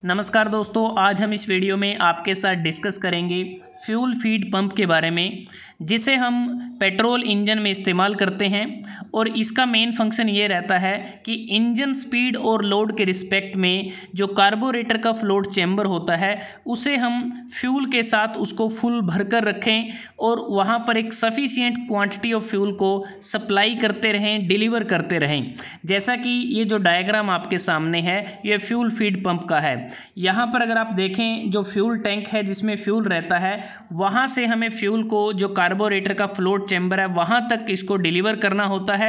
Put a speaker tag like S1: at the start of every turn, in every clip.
S1: नमस्कार दोस्तों, आज हम इस वीडियो में आपके साथ डिस्कस करेंगे फ्यूल फीड पंप के बारे में, जिसे हम पेट्रोल इंजन में इस्तेमाल करते हैं। और इसका मेन फंक्शन ये रहता है कि इंजन स्पीड और लोड के रिस्पेक्ट में जो कार्बोरेटर का फ्लोट चैम्बर होता है उसे हम फ्यूल के साथ उसको फुल भरकर रखें और वहाँ पर एक सफिशिएंट क्वांटिटी ऑफ फ्यूल को सप्लाई करते रहें, डिलीवर करते रहें। जैसा कि ये जो डायग्राम आपके सामने है ये फ्यूल फीड पंप का है। यहाँ पर अगर आप देखें जो फ्यूल टैंक है जिसमें फ्यूल रहता है, वहाँ से हमें फ्यूल को जो कार्बोरेटर का फ्लोट चैम्बर है वहाँ तक इसको डिलीवर करना होता है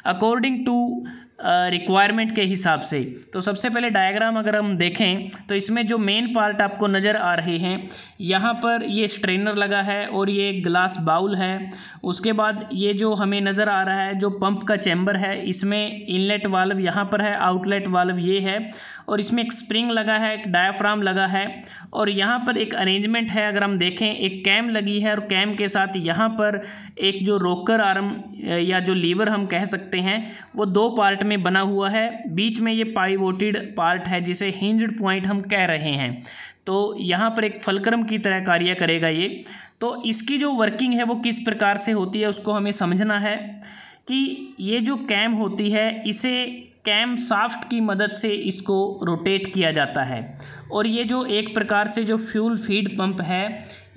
S1: अकॉर्डिंग टू रिक्वायरमेंट के हिसाब से। तो सबसे पहले डायग्राम अगर हम देखें तो इसमें जो मेन पार्ट आपको नज़र आ रहे हैं, यहाँ पर ये स्ट्रेनर लगा है और ये ग्लास बाउल है। उसके बाद ये जो हमें नज़र आ रहा है जो पंप का चैम्बर है, इसमें इनलेट वाल्व यहाँ पर है, आउटलेट वाल्व ये है और इसमें एक स्प्रिंग लगा है, एक डायाफ्राम लगा है और यहाँ पर एक अरेंजमेंट है। अगर हम देखें एक कैम लगी है और कैम के साथ यहाँ पर एक जो रोकर आर्म या जो लीवर हम कह सकते हैं वो दो पार्ट में बना हुआ है। बीच में ये पाइवोटेड पार्ट है जिसे हिंज्ड पॉइंट हम कह रहे हैं। तो यहाँ पर एक फलक्रम की तरह कार्य करेगा ये। तो इसकी जो वर्किंग है वो किस प्रकार से होती है उसको हमें समझना है कि ये जो कैम होती है इसे कैम शाफ्ट की मदद से इसको रोटेट किया जाता है। और ये जो एक प्रकार से जो फ्यूल फीड पंप है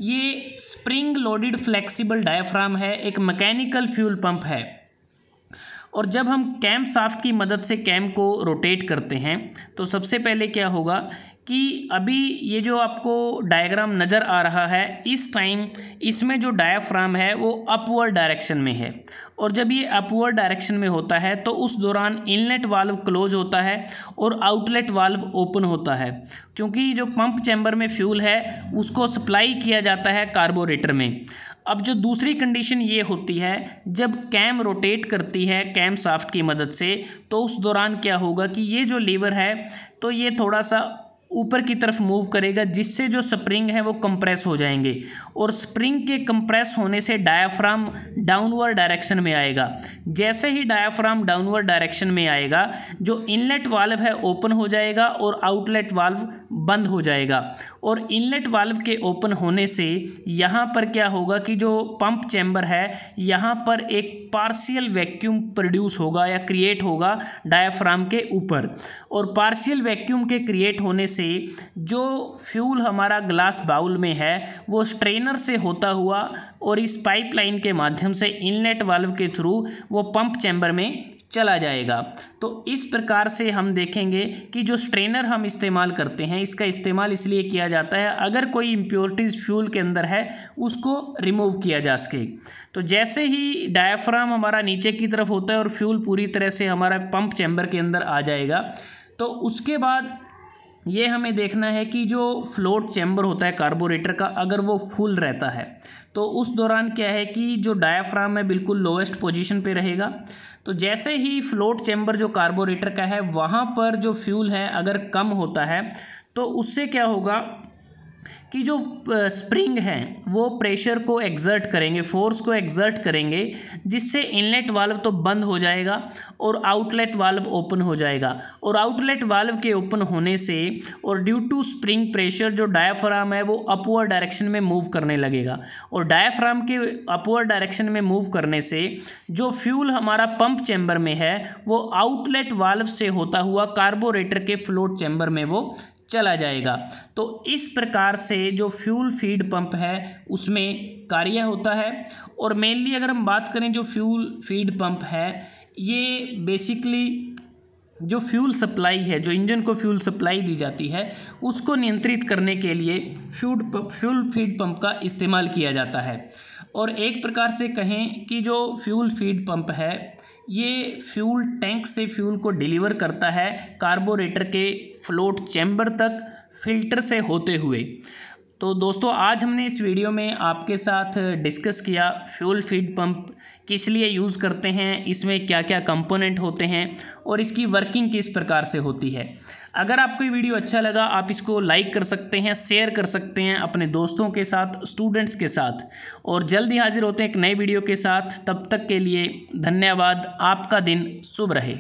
S1: ये स्प्रिंग लोडेड फ्लेक्सिबल डायाफ्राम है, एक मैकेनिकल फ्यूल पंप है। और जब हम कैम शाफ्ट की मदद से कैम को रोटेट करते हैं तो सबसे पहले क्या होगा कि अभी ये जो आपको डायग्राम नज़र आ रहा है इस टाइम इसमें जो डायाफ्राम है वो अपवर्ड डायरेक्शन में है। और जब ये अपवर्ड डायरेक्शन में होता है तो उस दौरान इनलेट वाल्व क्लोज होता है और आउटलेट वाल्व ओपन होता है, क्योंकि जो पंप चैम्बर में फ्यूल है उसको सप्लाई किया जाता है कार्बोरेटर में। अब जो दूसरी कंडीशन ये होती है जब कैम रोटेट करती है कैम शाफ्ट की मदद से, तो उस दौरान क्या होगा कि ये जो लीवर है तो ये थोड़ा सा ऊपर की तरफ मूव करेगा, जिससे जो स्प्रिंग है वो कंप्रेस हो जाएंगे और स्प्रिंग के कंप्रेस होने से डायाफ्राम डाउनवर्ड डायरेक्शन में आएगा। जैसे ही डायाफ्राम डाउनवर्ड डायरेक्शन में आएगा जो इनलेट वाल्व है ओपन हो जाएगा और आउटलेट वाल्व बंद हो जाएगा। और इनलेट वाल्व के ओपन होने से यहाँ पर क्या होगा कि जो पंप चैम्बर है यहाँ पर एक पार्शियल वैक्यूम प्रोड्यूस होगा या क्रिएट होगा डायाफ्राम के ऊपर। और पार्शियल वैक्यूम के क्रिएट होने से जो फ्यूल हमारा ग्लास बाउल में है वो स्ट्रेनर से होता हुआ और इस पाइपलाइन के माध्यम से इनलेट वाल्व के थ्रू वो पंप चैम्बर में चला जाएगा। तो इस प्रकार से हम देखेंगे कि जो स्ट्रेनर हम इस्तेमाल करते हैं इसका इस्तेमाल इसलिए किया जाता है अगर कोई इम्प्योरिटीज़ फ्यूल के अंदर है उसको रिमूव किया जा सके। तो जैसे ही डायाफ्राम हमारा नीचे की तरफ होता है और फ्यूल पूरी तरह से हमारा पंप चैम्बर के अंदर आ जाएगा, तो उसके बाद ये हमें देखना है कि जो फ्लोट चैम्बर होता है कार्बोरेटर का अगर वो फुल रहता है तो उस दौरान क्या है कि जो डायाफ्राम है बिल्कुल लोएस्ट पोजीशन पे रहेगा। तो जैसे ही फ्लोट चैम्बर जो कार्बोरेटर का है वहाँ पर जो फ्यूल है अगर कम होता है तो उससे क्या होगा कि जो स्प्रिंग है वो प्रेशर को एक्सर्ट करेंगे, फोर्स को एक्सर्ट करेंगे, जिससे इनलेट वाल्व तो बंद हो जाएगा और आउटलेट वाल्व ओपन हो जाएगा। और आउटलेट वाल्व के ओपन होने से और ड्यू टू स्प्रिंग प्रेशर जो डायाफ्राम है वो अपवर्ड डायरेक्शन में मूव करने लगेगा। और डायाफ्राम के अपवर्ड डायरेक्शन में मूव करने से जो फ्यूल हमारा पंप चैम्बर में है वो आउटलेट वाल्व से होता हुआ कार्बोरेटर के फ्लोट चैम्बर में वो चला जाएगा। तो इस प्रकार से जो फ्यूल फीड पंप है उसमें कार्य होता है। और मेनली अगर हम बात करें जो फ्यूल फीड पंप है ये बेसिकली जो फ्यूल सप्लाई है, जो इंजन को फ्यूल सप्लाई दी जाती है उसको नियंत्रित करने के लिए फ्यूल फीड पंप का इस्तेमाल किया जाता है। और एक प्रकार से कहें कि जो फ्यूल फीड पंप है ये फ्यूल टैंक से फ्यूल को डिलीवर करता है कार्बोरेटर के फ्लोट चैम्बर तक फिल्टर से होते हुए। तो दोस्तों आज हमने इस वीडियो में आपके साथ डिस्कस किया फ्यूल फीड पंप किस लिए यूज़ करते हैं, इसमें क्या क्या कंपोनेंट होते हैं और इसकी वर्किंग किस प्रकार से होती है। अगर आपको ये वीडियो अच्छा लगा आप इसको लाइक कर सकते हैं, शेयर कर सकते हैं अपने दोस्तों के साथ, स्टूडेंट्स के साथ। और जल्दी हाजिर होते हैं एक नए वीडियो के साथ। तब तक के लिए धन्यवाद। आपका दिन शुभ रहे।